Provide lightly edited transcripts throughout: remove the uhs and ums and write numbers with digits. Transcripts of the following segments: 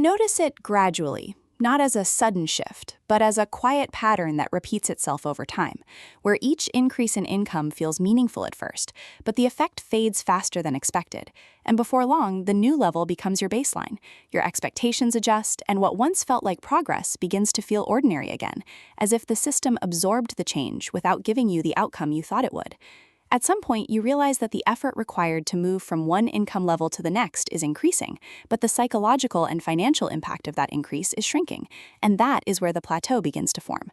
notice it gradually, not as a sudden shift, but as a quiet pattern that repeats itself over time, where each increase in income feels meaningful at first, but the effect fades faster than expected, and before long, the new level becomes your baseline. Your expectations adjust, and what once felt like progress begins to feel ordinary again, as if the system absorbed the change without giving you the outcome you thought it would. At some point, you realize that the effort required to move from one income level to the next is increasing, but the psychological and financial impact of that increase is shrinking, and that is where the plateau begins to form.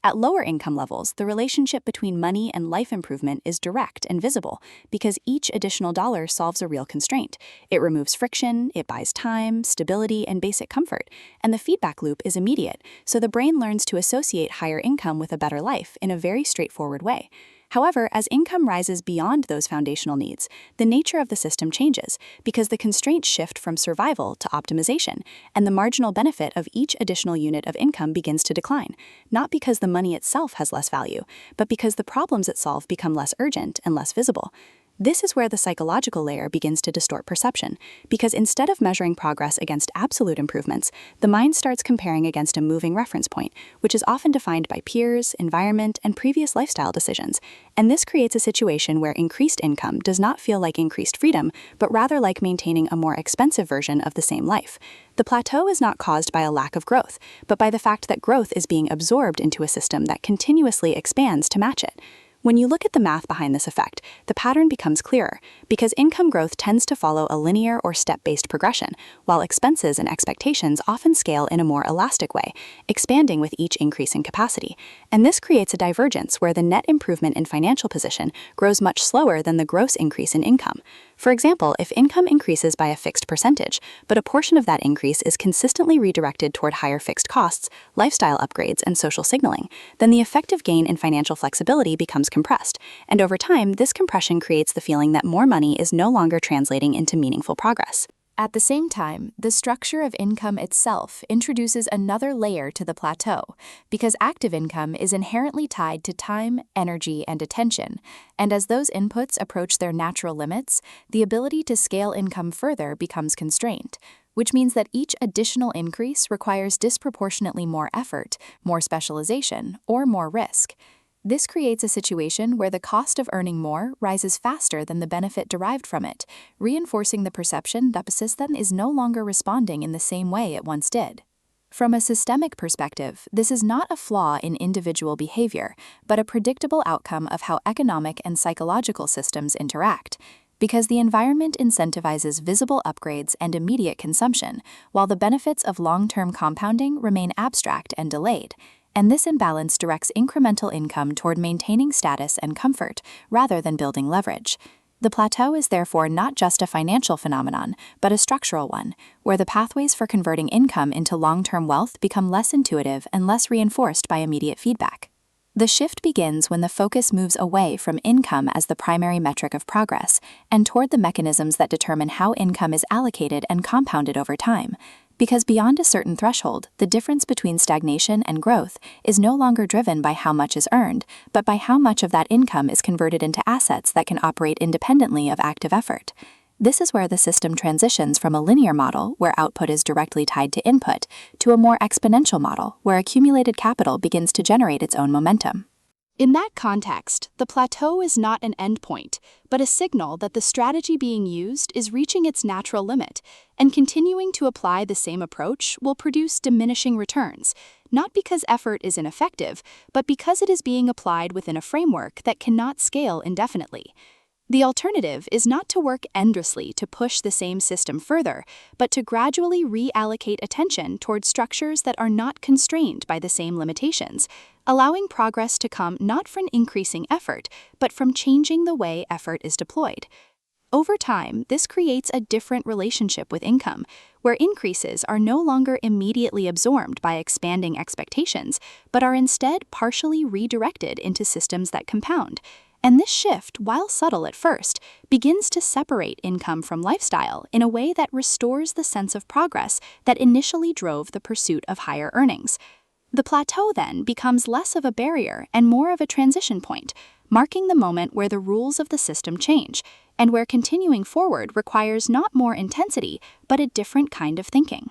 At lower income levels, the relationship between money and life improvement is direct and visible because each additional dollar solves a real constraint. It removes friction, it buys time, stability, and basic comfort, and the feedback loop is immediate, so the brain learns to associate higher income with a better life in a very straightforward way. However, as income rises beyond those foundational needs, the nature of the system changes because the constraints shift from survival to optimization, and the marginal benefit of each additional unit of income begins to decline, not because the money itself has less value, but because the problems it solves become less urgent and less visible. This is where the psychological layer begins to distort perception, because instead of measuring progress against absolute improvements, the mind starts comparing against a moving reference point, which is often defined by peers, environment, and previous lifestyle decisions. And this creates a situation where increased income does not feel like increased freedom, but rather like maintaining a more expensive version of the same life. The plateau is not caused by a lack of growth, but by the fact that growth is being absorbed into a system that continuously expands to match it. When you look at the math behind this effect, the pattern becomes clearer, because income growth tends to follow a linear or step-based progression, while expenses and expectations often scale in a more elastic way, expanding with each increase in capacity. And this creates a divergence where the net improvement in financial position grows much slower than the gross increase in income. For example, if income increases by a fixed percentage, but a portion of that increase is consistently redirected toward higher fixed costs, lifestyle upgrades, and social signaling, then the effective gain in financial flexibility becomes compressed, and over time, this compression creates the feeling that more money is no longer translating into meaningful progress. At the same time, the structure of income itself introduces another layer to the plateau, because active income is inherently tied to time, energy, and attention, and as those inputs approach their natural limits, the ability to scale income further becomes constrained, which means that each additional increase requires disproportionately more effort, more specialization, or more risk. This creates a situation where the cost of earning more rises faster than the benefit derived from it, reinforcing the perception that the system is no longer responding in the same way it once did. From a systemic perspective, this is not a flaw in individual behavior, but a predictable outcome of how economic and psychological systems interact, because the environment incentivizes visible upgrades and immediate consumption, while the benefits of long-term compounding remain abstract and delayed. And this imbalance directs incremental income toward maintaining status and comfort, rather than building leverage. The plateau is therefore not just a financial phenomenon, but a structural one, where the pathways for converting income into long-term wealth become less intuitive and less reinforced by immediate feedback. The shift begins when the focus moves away from income as the primary metric of progress, and toward the mechanisms that determine how income is allocated and compounded over time. Because beyond a certain threshold, the difference between stagnation and growth is no longer driven by how much is earned, but by how much of that income is converted into assets that can operate independently of active effort. This is where the system transitions from a linear model, where output is directly tied to input, to a more exponential model, where accumulated capital begins to generate its own momentum. In that context, the plateau is not an endpoint, but a signal that the strategy being used is reaching its natural limit, and continuing to apply the same approach will produce diminishing returns, not because effort is ineffective, but because it is being applied within a framework that cannot scale indefinitely. The alternative is not to work endlessly to push the same system further, but to gradually reallocate attention toward structures that are not constrained by the same limitations, allowing progress to come not from increasing effort, but from changing the way effort is deployed. Over time, this creates a different relationship with income, where increases are no longer immediately absorbed by expanding expectations, but are instead partially redirected into systems that compound. And this shift, while subtle at first, begins to separate income from lifestyle in a way that restores the sense of progress that initially drove the pursuit of higher earnings. The plateau then becomes less of a barrier and more of a transition point, marking the moment where the rules of the system change, and where continuing forward requires not more intensity, but a different kind of thinking.